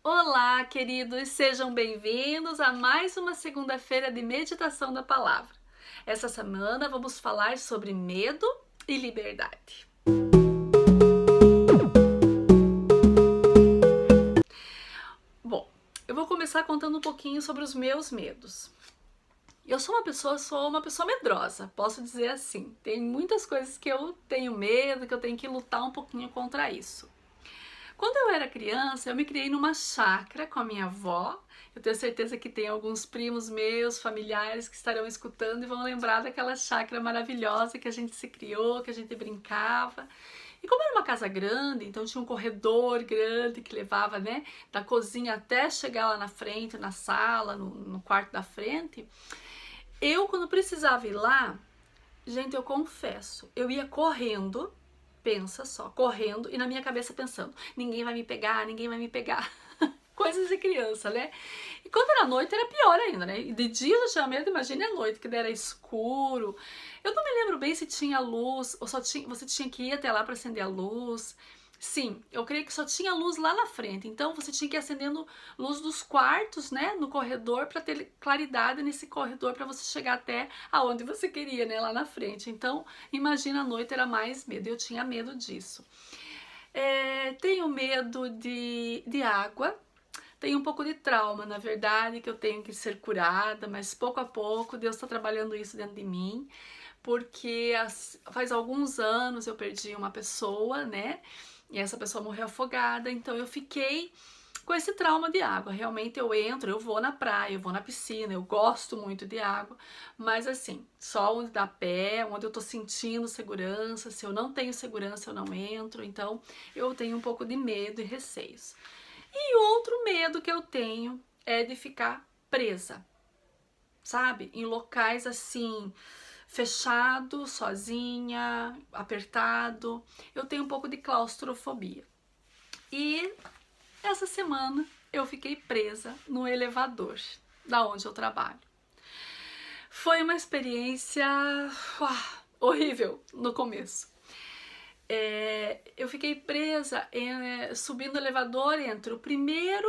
Olá, queridos, sejam bem-vindos a mais uma segunda-feira de meditação da palavra. Essa semana vamos falar sobre medo e liberdade. Bom, eu vou começar contando um pouquinho sobre os meus medos. Eu sou uma pessoa medrosa, posso dizer assim. Tem muitas coisas que eu tenho medo, que eu tenho que lutar um pouquinho contra isso. Quando eu era criança, eu me criei numa chácara com a minha avó. Eu tenho certeza que tem alguns primos meus, familiares, que estarão escutando e vão lembrar daquela chácara maravilhosa que a gente se criou, que a gente brincava. E como era uma casa grande, então tinha um corredor grande que levava, né, da cozinha até chegar lá na frente, na sala, no quarto da frente. Eu, quando precisava ir lá, gente, eu confesso, eu ia correndo. Pensa só, correndo e na minha cabeça pensando, ninguém vai me pegar, ninguém vai me pegar. Coisas de criança, né? E quando era noite era pior ainda, né? E de dia eu já tinha medo, imagine a noite, que era escuro. Eu não me lembro bem se tinha luz, ou você tinha que ir até lá para acender a luz. Sim, eu creio que só tinha luz lá na frente, então você tinha que ir acendendo luz dos quartos, né, no corredor, para ter claridade nesse corredor, para você chegar até aonde você queria, né, lá na frente. Então, imagina, a noite era mais medo, eu tinha medo disso. Tenho medo de água, tenho um pouco de trauma, na verdade, que eu tenho que ser curada, mas pouco a pouco Deus está trabalhando isso dentro de mim, porque faz alguns anos eu perdi uma pessoa, né? E essa pessoa morreu afogada, então eu fiquei com esse trauma de água. Realmente eu vou na praia, eu vou na piscina, eu gosto muito de água, mas assim, só onde dá pé, onde eu tô sentindo segurança. Se eu não tenho segurança, eu não entro, então eu tenho um pouco de medo e receios. E outro medo que eu tenho é de ficar presa, sabe? Em locais assim, fechado, sozinha, apertado. Eu tenho um pouco de claustrofobia. E essa semana eu fiquei presa no elevador da onde eu trabalho. Foi uma experiência horrível no começo. Eu fiquei presa subindo o elevador entre o primeiro,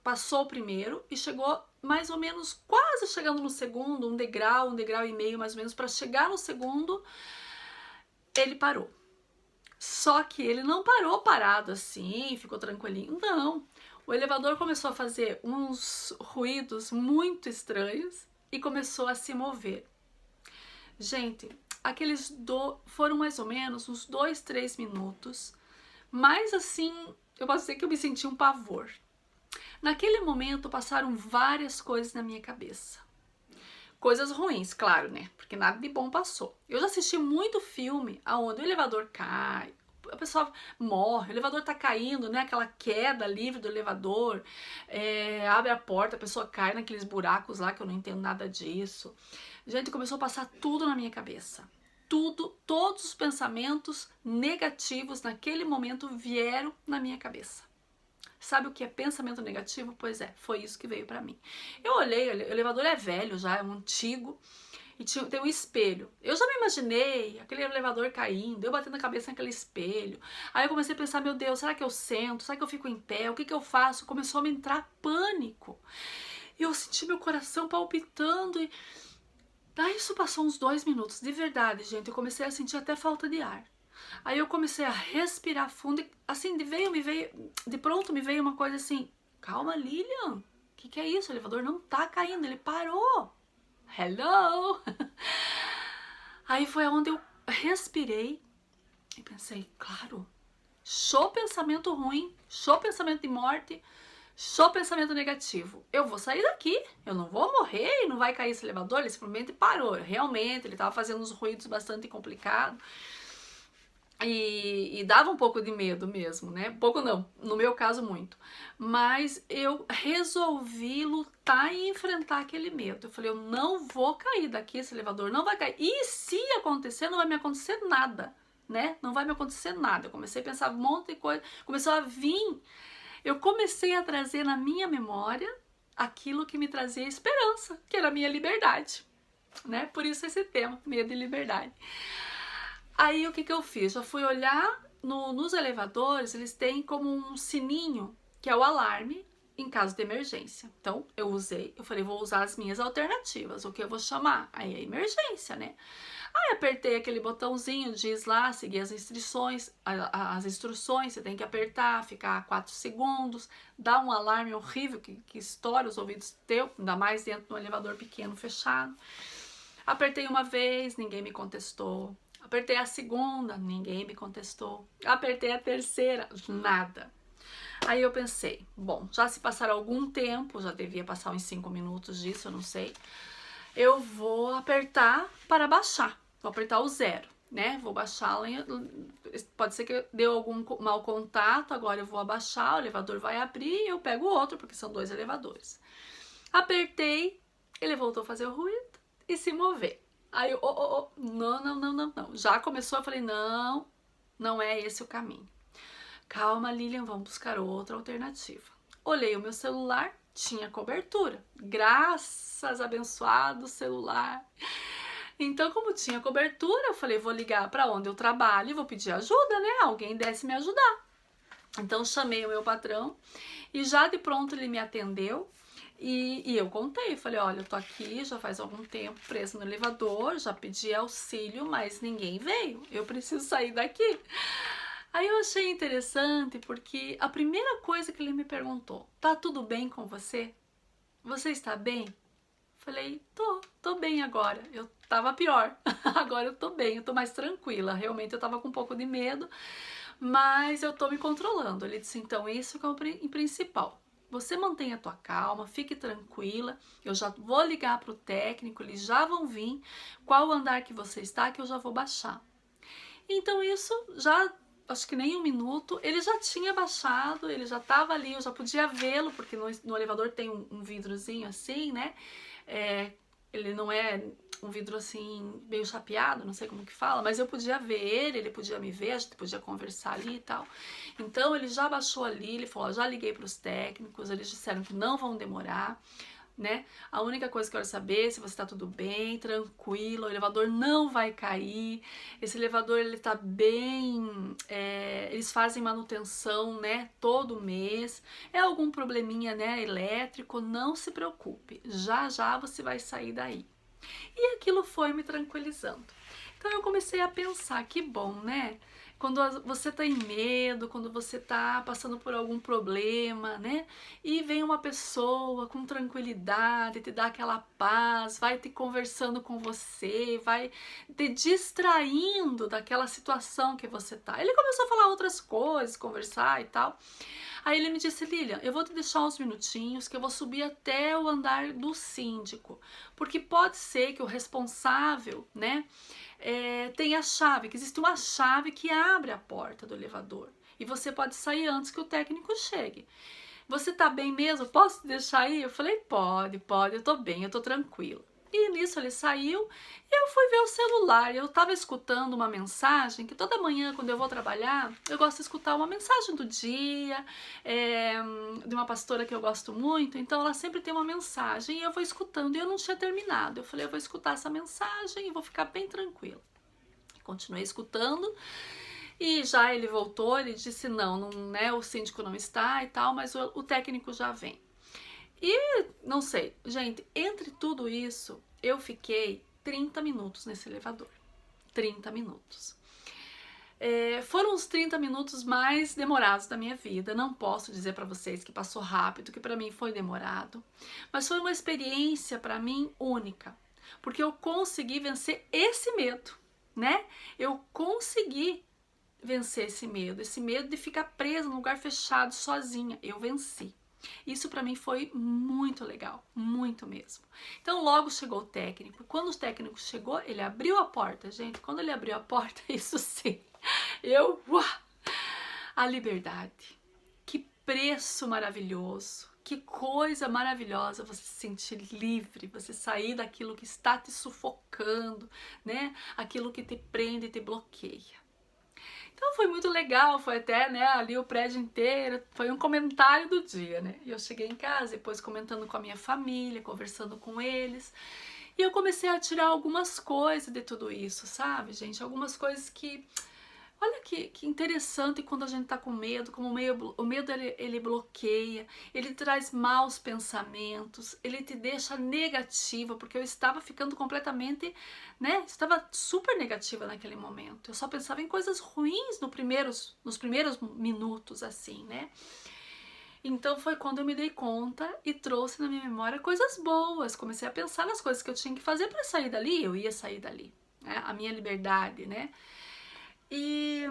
passou o primeiro e chegou mais ou menos quase chegando no segundo, um degrau e meio mais ou menos, para chegar no segundo, ele parou. Só que ele não parou parado assim, ficou tranquilinho, não. O elevador começou a fazer uns ruídos muito estranhos e começou a se mover. Gente, foram mais ou menos uns 2, 3 minutos, mas assim, eu posso dizer que eu me senti um pavor. Naquele momento passaram várias coisas na minha cabeça. Coisas ruins, claro, né? Porque nada de bom passou. Eu já assisti muito filme onde o elevador cai, a pessoa morre, o elevador tá caindo, né? Aquela queda livre do elevador, abre a porta, a pessoa cai naqueles buracos lá que eu não entendo nada disso. Gente, começou a passar tudo na minha cabeça. Todos os pensamentos negativos naquele momento vieram na minha cabeça. Sabe o que é pensamento negativo? Pois é, foi isso que veio pra mim. Eu olhei, o elevador é velho já, é um antigo, e tem um espelho. Eu já me imaginei aquele elevador caindo, eu batendo a cabeça naquele espelho. Aí eu comecei a pensar, meu Deus, será que eu sento? Será que eu fico em pé? O que eu faço? Começou a me entrar pânico. E eu senti meu coração palpitando e... Daí isso passou uns 2 minutos, de verdade, gente, eu comecei a sentir até falta de ar. Aí eu comecei a respirar fundo e assim, de pronto me veio uma coisa assim, calma, Lilian, o que é isso? O elevador não tá caindo, ele parou. Hello! Aí foi onde eu respirei e pensei, claro, show pensamento ruim, show pensamento de morte, show pensamento negativo. Eu vou sair daqui, eu não vou morrer e não vai cair esse elevador, ele simplesmente parou. Realmente, ele tava fazendo uns ruídos bastante complicados. E dava um pouco de medo mesmo, né? Pouco não, no meu caso muito. Mas eu resolvi lutar e enfrentar aquele medo. Eu falei, eu não vou cair daqui, esse elevador não vai cair. E se acontecer, não vai me acontecer nada, né? Não vai me acontecer nada. Eu comecei a pensar um monte de coisa, começou a vir. Eu comecei a trazer na minha memória aquilo que me trazia esperança, que era a minha liberdade, né? Por isso esse tema, medo e liberdade. Aí o que eu fiz? Eu fui olhar nos elevadores, eles têm como um sininho, que é o alarme, em caso de emergência. Então, eu falei, vou usar as minhas alternativas, o que eu vou chamar? Aí é emergência, né? Aí apertei aquele botãozinho, diz lá, seguir as instruções, você tem que apertar, ficar 4 segundos, dá um alarme horrível que estoura os ouvidos teu, ainda mais dentro de um elevador pequeno, fechado. Apertei uma vez, ninguém me contestou. Apertei a segunda, ninguém me contestou. Apertei a terceira, nada. Aí eu pensei, bom, já se passar algum tempo, já devia passar uns 5 minutos disso, eu não sei. Eu vou apertar para baixar, vou apertar o 0, né? Vou baixar, pode ser que deu algum mau contato, agora eu vou abaixar, o elevador vai abrir e eu pego o outro, porque são 2 elevadores. Apertei, ele voltou a fazer o ruído e se mover. Aí eu, não. Já começou, eu falei, não é esse o caminho. Calma, Lilian, vamos buscar outra alternativa. Olhei o meu celular, tinha cobertura. Graças abençoado celular. Então, como tinha cobertura, eu falei, vou ligar para onde eu trabalho e vou pedir ajuda, né? Alguém desse me ajudar. Então, chamei o meu patrão e já de pronto ele me atendeu. E eu contei, falei, olha, eu tô aqui já faz algum tempo preso no elevador, já pedi auxílio, mas ninguém veio, eu preciso sair daqui. Aí eu achei interessante porque a primeira coisa que ele me perguntou, tá tudo bem com você? Você está bem? Falei, tô bem agora, eu tava pior, agora eu tô bem, eu tô mais tranquila, realmente eu tava com um pouco de medo, mas eu tô me controlando. Ele disse, então isso que é o principal. Você mantenha a tua calma, fique tranquila, eu já vou ligar para o técnico, eles já vão vir, qual andar que você está que eu já vou baixar. Então isso já, acho que nem 1 minuto, ele já tinha baixado, ele já estava ali, eu já podia vê-lo, porque no elevador tem um vidrozinho assim, né? Ele não é um vidro assim, meio chapeado, não sei como que fala, mas eu podia ver ele podia me ver, a gente podia conversar ali e tal. Então ele já baixou ali, ele falou, ó, já liguei para os técnicos, eles disseram que não vão demorar, né? A única coisa que eu quero saber é se você tá tudo bem, tranquilo, o elevador não vai cair, esse elevador ele tá bem, eles fazem manutenção, né, todo mês, é algum probleminha, né, elétrico, não se preocupe, já já você vai sair daí. E aquilo foi me tranquilizando. Então eu comecei a pensar, que bom, né? Quando você tá em medo, quando você tá passando por algum problema, né? E vem uma pessoa com tranquilidade, te dá aquela paz, vai te conversando com você, vai te distraindo daquela situação que você tá. Ele começou a falar outras coisas, conversar e tal. Aí ele me disse, Lilian, eu vou te deixar uns minutinhos que eu vou subir até o andar do síndico, porque pode ser que o responsável, né, tem a chave, que existe uma chave que abre a porta do elevador e você pode sair antes que o técnico chegue. Você tá bem mesmo? Posso te deixar aí? Eu falei, pode, eu tô bem, eu tô tranquila. E nisso ele saiu e eu fui ver o celular. Eu tava escutando uma mensagem, que toda manhã quando eu vou trabalhar, eu gosto de escutar uma mensagem do dia, de uma pastora que eu gosto muito, então ela sempre tem uma mensagem e eu vou escutando e eu não tinha terminado. Eu falei, eu vou escutar essa mensagem e vou ficar bem tranquila. Continuei escutando e já ele voltou, ele disse não, né, o síndico não está e tal, mas o técnico já vem. E não sei, gente, entre tudo isso, eu fiquei 30 minutos nesse elevador. 30 minutos. Foram os 30 minutos mais demorados da minha vida. Não posso dizer para vocês que passou rápido, que para mim foi demorado. Mas foi uma experiência para mim única. Porque eu consegui vencer esse medo, né? Eu consegui vencer esse medo de ficar presa num lugar fechado sozinha. Eu venci. Isso para mim foi muito legal, muito mesmo. Então logo chegou o técnico. Quando o técnico chegou, ele abriu a porta, gente. Quando ele abriu a porta, isso sim, a liberdade. Que preço maravilhoso. Que coisa maravilhosa você se sentir livre, você sair daquilo que está te sufocando, né? Aquilo que te prende e te bloqueia. Então foi muito legal, foi até, né, ali o prédio inteiro, foi um comentário do dia, né? E eu cheguei em casa, depois comentando com a minha família, conversando com eles, e eu comecei a tirar algumas coisas de tudo isso, sabe, gente? Algumas coisas que Olha que interessante quando a gente está com medo, como o medo ele bloqueia, ele traz maus pensamentos, ele te deixa negativa, porque eu estava ficando completamente, né, estava super negativa naquele momento. Eu só pensava em coisas ruins nos primeiros minutos, assim, né? Então foi quando eu me dei conta e trouxe na minha memória coisas boas. Comecei a pensar nas coisas que eu tinha que fazer para sair dali, eu ia sair dali, né? A minha liberdade, né? E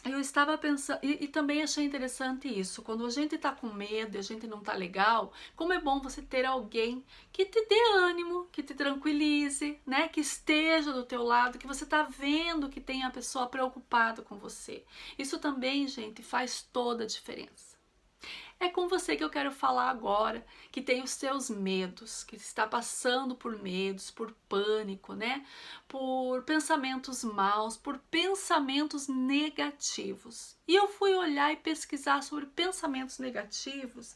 eu estava pensando, e também achei interessante isso, quando a gente tá com medo e a gente não tá legal, como é bom você ter alguém que te dê ânimo, que te tranquilize, né? Que esteja do teu lado, que você tá vendo que tem a pessoa preocupada com você. Isso também, gente, faz toda a diferença. É com você que eu quero falar agora, que tem os seus medos, que está passando por medos, por pânico, né? Por pensamentos maus, por pensamentos negativos. E eu fui olhar e pesquisar sobre pensamentos negativos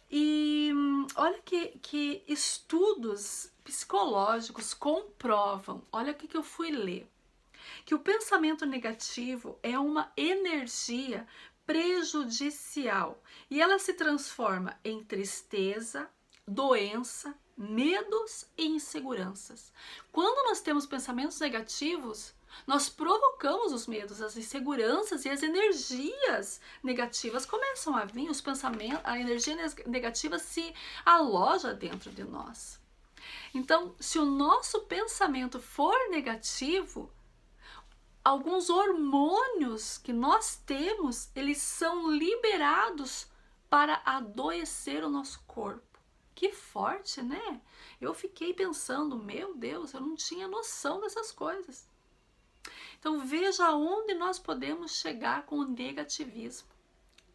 e olha que estudos psicológicos comprovam, olha o que eu fui ler, que o pensamento negativo é uma energia prejudicial e ela se transforma em tristeza, doença, medos e inseguranças. Quando nós temos pensamentos negativos, nós provocamos os medos, as inseguranças e as energias negativas começam a vir, os pensamentos, a energia negativa se aloja dentro de nós. Então, se o nosso pensamento for negativo, alguns hormônios que nós temos, eles são liberados para adoecer o nosso corpo. Que forte, né? Eu fiquei pensando, meu Deus, eu não tinha noção dessas coisas. Então veja aonde nós podemos chegar com o negativismo.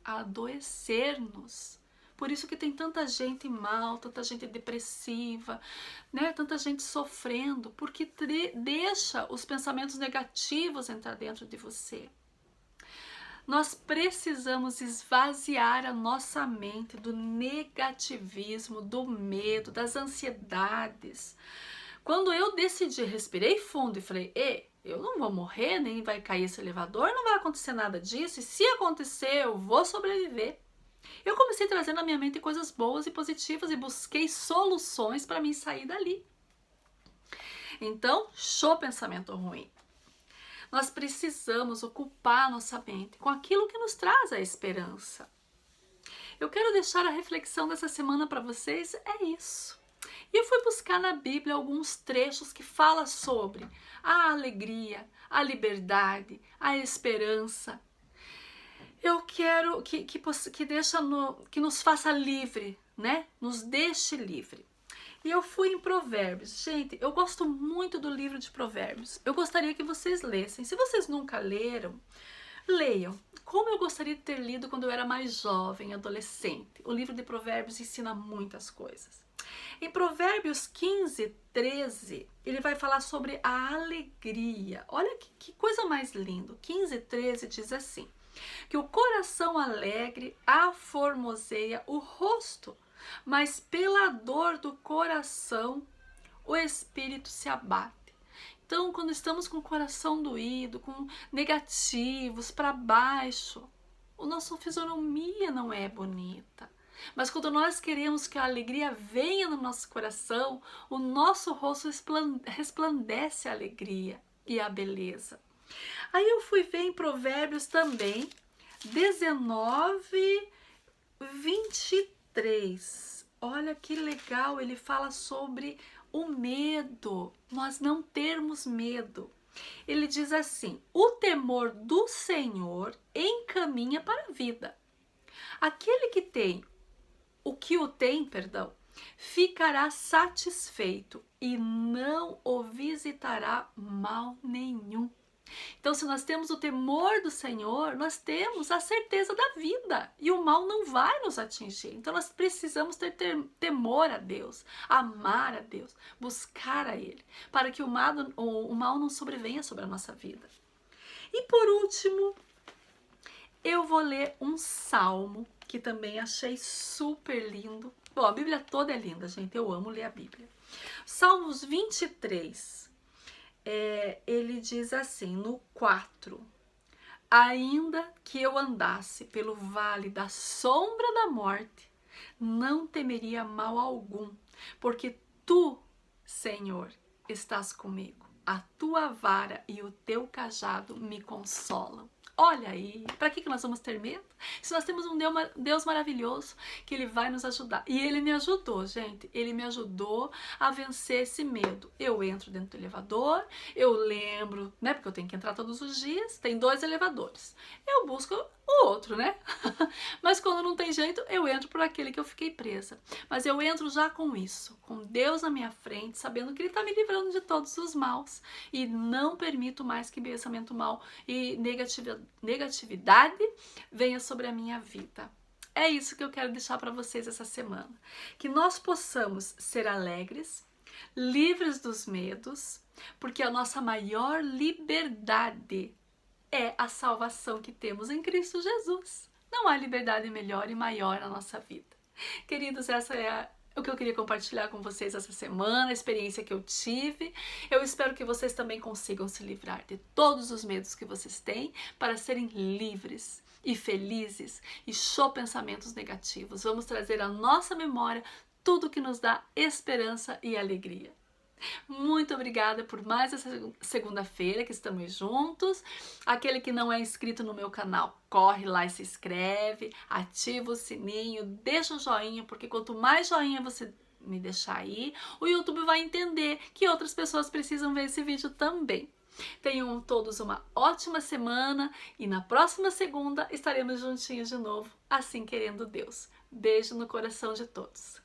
A adoecer-nos. Por isso que tem tanta gente mal, tanta gente depressiva, né? Tanta gente sofrendo, porque deixa os pensamentos negativos entrar dentro de você. Nós precisamos esvaziar a nossa mente do negativismo, do medo, das ansiedades. Quando eu decidi, respirei fundo e falei, eu não vou morrer, nem vai cair esse elevador, não vai acontecer nada disso, e se acontecer, eu vou sobreviver. Eu comecei trazendo na minha mente coisas boas e positivas e busquei soluções para mim sair dali. Então, show pensamento ruim. Nós precisamos ocupar nossa mente com aquilo que nos traz a esperança. Eu quero deixar a reflexão dessa semana para vocês, é isso. E eu fui buscar na Bíblia alguns trechos que falam sobre a alegria, a liberdade, a esperança. Eu quero que nos faça livre, né? Nos deixe livre. E eu fui em Provérbios. Gente, eu gosto muito do livro de Provérbios. Eu gostaria que vocês lessem. Se vocês nunca leram, leiam. Como eu gostaria de ter lido quando eu era mais jovem, adolescente. O livro de Provérbios ensina muitas coisas. Em Provérbios 15, 13, ele vai falar sobre a alegria. Olha que coisa mais linda. 15, 13 diz assim: que o coração alegre aformoseia o rosto, mas pela dor do coração o espírito se abate. Então, quando estamos com o coração doído, com negativos, para baixo, a nossa fisionomia não é bonita. Mas quando nós queremos que a alegria venha no nosso coração, o nosso rosto resplandece a alegria e a beleza. Aí eu fui ver em Provérbios também, 19, 23. Olha que legal, ele fala sobre o medo, nós não termos medo. Ele diz assim: o temor do Senhor encaminha para a vida. Aquele que tem, ficará satisfeito e não o visitará mal nenhum. Então, se nós temos o temor do Senhor, nós temos a certeza da vida e o mal não vai nos atingir. Então, nós precisamos ter temor a Deus, amar a Deus, buscar a Ele, para que o mal não sobrevenha sobre a nossa vida. E por último, eu vou ler um salmo que também achei super lindo. Bom, a Bíblia toda é linda, gente. Eu amo ler a Bíblia. Salmos 23. ele diz assim, no 4: ainda que eu andasse pelo vale da sombra da morte, não temeria mal algum, porque tu, Senhor, estás comigo. A tua vara e o teu cajado me consolam. Olha aí, para que nós vamos ter medo? Se nós temos um Deus maravilhoso, que Ele vai nos ajudar. E Ele me ajudou, gente. Ele me ajudou a vencer esse medo. Eu entro dentro do elevador, eu lembro, né? Porque eu tenho que entrar todos os dias, tem 2 elevadores. Eu busco o outro, né? Mas quando não tem jeito, eu entro por aquele que eu fiquei presa. Mas eu entro já com isso, com Deus na minha frente, sabendo que Ele está me livrando de todos os maus. E não permito mais que pensamento mal e negatividade venha sobre a minha vida. É isso que eu quero deixar para vocês essa semana. Que nós possamos ser alegres, livres dos medos, porque a nossa maior liberdade é a salvação que temos em Cristo Jesus. Não há liberdade melhor e maior na nossa vida. Queridos, essa é o que eu queria compartilhar com vocês essa semana, a experiência que eu tive. Eu espero que vocês também consigam se livrar de todos os medos que vocês têm para serem livres e felizes e show pensamentos negativos. Vamos trazer à nossa memória tudo que nos dá esperança e alegria. Muito obrigada por mais essa segunda-feira que estamos juntos. Aquele que não é inscrito no meu canal, corre lá e se inscreve, ativa o sininho, deixa um joinha, porque quanto mais joinha você me deixar aí, o YouTube vai entender que outras pessoas precisam ver esse vídeo também. Tenham todos uma ótima semana e na próxima segunda estaremos juntinhos de novo, assim querendo Deus. Beijo no coração de todos.